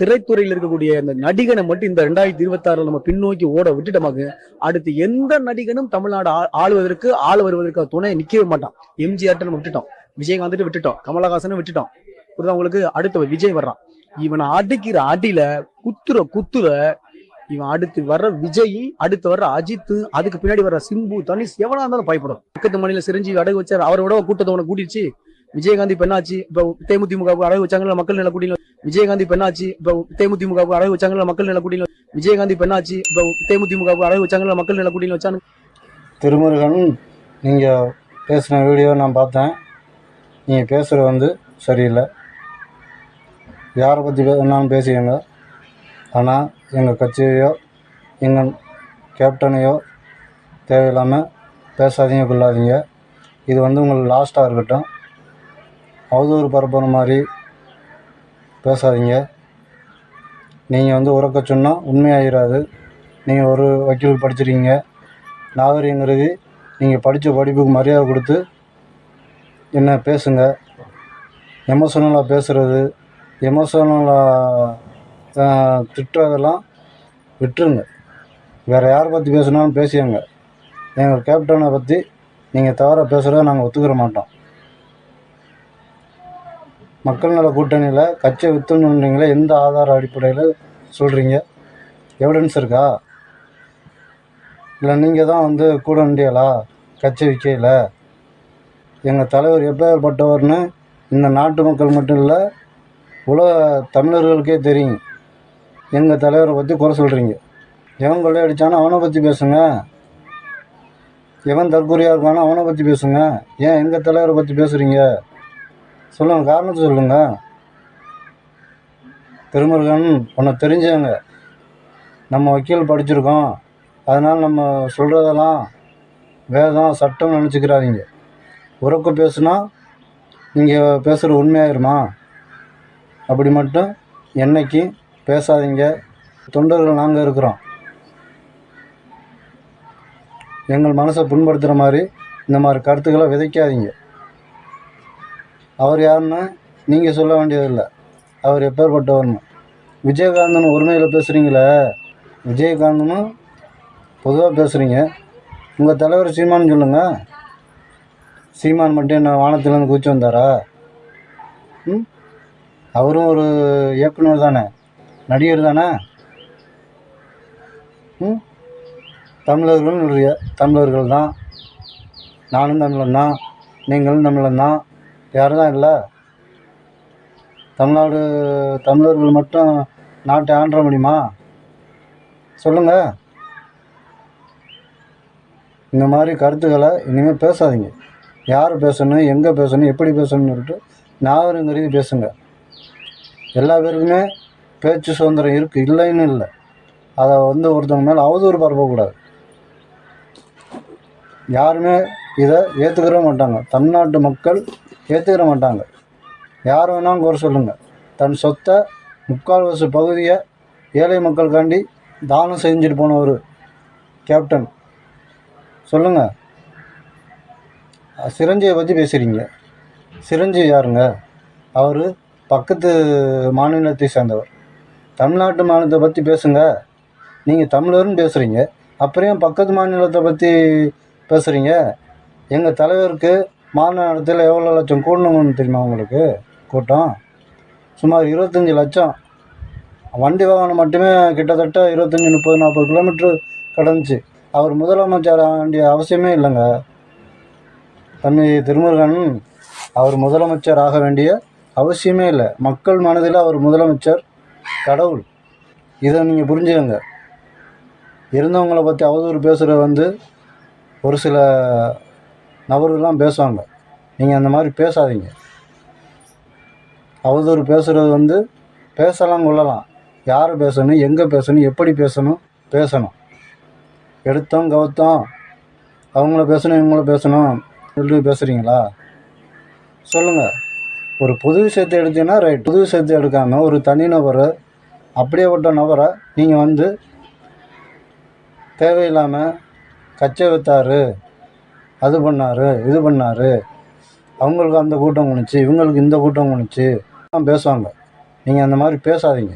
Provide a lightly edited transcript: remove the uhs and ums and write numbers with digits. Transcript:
திரைத்துறையில் இருக்கக்கூடிய இந்த நடிகனை மட்டும் இந்த 2026 நம்ம பின்னோக்கி ஓட விட்டுட்டோமாக்கு அடுத்து எந்த நடிகனும் தமிழ்நாடு ஆளுவதற்கு வருவதற்கு துணை நிக்கவே மாட்டான். எம்ஜிஆர் நம்ம விட்டுட்டோம், விஜயகாந்த் விட்டுட்டோம், கமலஹாசன் விட்டுட்டோம். உங்களுக்கு அடுத்த விஜய் வர்றான். இவனை அடிக்கிற அடியில குத்துற இவன் அடுத்து வர்ற விஜய், அடுத்து வர்ற அஜித், அதுக்கு பின்னாடி வர்ற சிம்பு, தனிஷ் எவனா இருந்தாலும் பயப்படும். பக்கத்து மாநில சிரஞ்சீவி அடகு வச்சார், அவரோட கூட்டத்தை உனக்கு கூட்டிடுச்சு. விஜயகாந்த் பெண்ணாச்சு இப்ப தேமுதிமுக அடகு வச்சாங்கல்ல மக்கள் நல கூட்டில. விஜயகாந்த் பெண்ணாச்சு இப்ப தேமுதிமுக அடகு வச்சாங்கல்ல மக்கள் நல கூட்டில. விஜயகாந்த் பெண்ணாச்சு இப்ப தேமுதிமுக அடகு வச்சாங்கல்ல மக்கள் நல கூட்டில வச்சாங்க. திருமுருகன், நீங்க பேசின வீடியோ நான் பார்த்தேன். நீங்க பேசுறது சரியில்லை. யாரை பற்றி வேணாலும் பேசிக்கங்க, ஆனால் எங்கள் கட்சியையோ எங்கள் கேப்டனையோ தேவையில்லாமல் பேசாதீங்க, கொள்ளாதீங்க. இது உங்களுக்கு லாஸ்ட்டாக இருக்கட்டும். அவதூறு பரப்புற மாதிரி பேசாதீங்க. நீங்கள் உறக்க சொன்னால் உண்மையாகிடாது. நீங்கள் ஒரு வக்கீல் படிச்சிருக்கீங்க, நாகரிகங்கிறது நீங்கள் படித்த படிப்புக்கு மரியாதை கொடுத்து என்ன பேசுங்க. எமோஷனலாக பேசுகிறது, எமோஷனலாக திட்டுறதெல்லாம் விட்டுருங்க. வேறு யாரை பற்றி பேசுனாலும் பேசியாங்க. எங்கள் கேப்டனை பற்றி நீங்கள் தவறாக பேசுகிறத நாங்கள் ஒத்துக்கிற மாட்டோம். மக்கள் நல கூட்டணியில் கட்சியை விற்றுன்றீங்களே, எந்த ஆதார அடிப்படையில் சொல்கிறீங்க? எவிடன்ஸ் இருக்கா? இல்லை நீங்கள் தான் கூட வேண்டியலா கட்சி விற்கையில்? எங்கள் தலைவர் எப்பேற்பட்டவர்னு இந்த நாட்டு மக்கள் மட்டும் இல்லை, உலக தமிழர்களுக்கே தெரியும். எங்கள் தலைவரை பற்றி குறை சொல்கிறீங்க. எவன் கொள்ளையடிச்சானோ அவனை பற்றி பேசுங்க, எவன் தற்கொலையாக இருக்கானோ அவனை பற்றி பேசுங்க. ஏன் எங்கள் தலைவரை பற்றி பேசுகிறீங்க? சொல்லுங்கள், காரணத்தை சொல்லுங்கள். திருமுருகன், உன்னை தெரிஞ்சவங்க, நம்ம வக்கீல் படிச்சிருக்கோம், அதனால் நம்ம சொல்கிறதெல்லாம் வேதம் சட்டம் நினச்சிக்கிறாதீங்க. உறக்க பேசுனா நீங்கள் பேசுகிற உண்மையாயிருமா? அப்படி மட்டும் என்னைக்கு பேசாதீங்க. தொண்டர்கள் நாங்கள் இருக்கிறோம். எங்கள் மனசை புண்படுத்துகிற மாதிரி இந்த மாதிரி கருத்துக்களை விதைக்காதீங்க. அவர் யாருன்னு நீங்கள் சொல்ல வேண்டியதில்லை, அவர் எப்பேற்பட்டவர்னு. விஜயகாந்தன் உரிமையில் பேசுகிறீங்களே, விஜயகாந்தனும் பொதுவாக பேசுகிறீங்க. உங்கள் தலைவர் சீமான்னு சொல்லுங்கள். சீமான் மட்டும் என்ன வானத்திலேருந்து குதிச்சு வந்தாரா? அவரும் ஒரு இயக்குனர் தானே, நடிகர் தானே. தமிழர்கள் தான். நானும் தமிழன் தான், நீங்களும் தமிழன் தான். யாரும் தான் இல்லை. தமிழர்கள் மட்டும் நாட்டை ஆண்ட முடியுமா? சொல்லுங்கள். இந்த மாதிரி கருத்துக்களை இனிமேல் பேசாதீங்க. யார் பேசணும், எங்கே பேசணும், எப்படி பேசணும்னு சொல்லிட்டு நாகரிகங்கிறது பேசுங்க. எல்லா பேருக்குமே பேச்சு சுதந்திரம் இருக்குது, இல்லைன்னு இல்லை. அதை ஒருத்தவங்க மேலே அவதூறு பரப்பக்கூடாது. யாருமே இதை ஏற்றுக்கிற மாட்டாங்க. தமிழ்நாட்டு மக்கள் ஏற்றுக்கிற மாட்டாங்க. யார் வேணாலும் குறை சொல்லுங்கள். தன் சொத்தை 3/4 பகுதியை ஏழை மக்களுக்காண்டி தானம் செஞ்சுட்டு போன ஒரு கேப்டன். சொல்லுங்கள். சிரஞ்சீவியை பற்றி பேசுகிறீங்க. சிரஞ்சீவி யாருங்க? அவர் பக்கத்து மாநிலத்தை சேர்ந்தவர். தமிழ்நாட்டு மாநிலத்தை பற்றி பேசுங்க. நீங்கள் தமிழர்னு பேசுகிறீங்க, அப்புறம் பக்கத்து மாநிலத்தை பற்றி பேசுகிறீங்க. எங்கள் தலைவருக்கு மாநிலத்தில் எவ்வளோ லட்சம் கூடணுங்கன்னு தெரியுமா உங்களுக்கு? கூட்டம் சுமார் 25 லட்சம். வண்டி வாகனம் மட்டுமே கிட்டத்தட்ட 25, 30, 40 கிலோமீட்ரு கடந்துச்சு. அவர் முதலமைச்சர் ஆக வேண்டிய அவசியமே இல்லைங்க. தம்பி திருமுருகன், அவர் முதலமைச்சர் ஆக வேண்டிய அவசியமே இல்லை. மக்கள் மனதில் அவர் முதலமைச்சர், கடவுள். இதை நீங்கள் புரிஞ்சுக்கங்க. இருந்தவங்களை பற்றி அவதூறு பேசுகிற ஒரு சில நபர்கள்லாம் பேசுவாங்க. நீங்கள் அந்த மாதிரி பேசாதீங்க. அவதூறு பேசுகிறது பேசலாம், கொள்ளலாம். யார் பேசணும், எங்கே பேசணும், எப்படி பேசணும். எடுத்தோம் கவுத்தோம் அவங்கள பேசணும் இவங்கள பேசணும் சொல்லி பேசுகிறீங்களா? சொல்லுங்கள். ஒரு புது விஷயத்தை எடுத்தீங்கன்னா ரைட். புது விஷயத்தை எடுக்காமல் ஒரு தனிநபரை, அப்படியேப்பட்ட நபரை நீங்கள் தேவையில்லாமல் கச்சை வித்தார், அது பண்ணார், இது பண்ணார், அவங்களுக்கு அந்த கூட்டம் குணிச்சு, இவங்களுக்கு இந்த கூட்டம் குணிச்சு பேசுவாங்க. நீங்கள் அந்த மாதிரி பேசாதீங்க.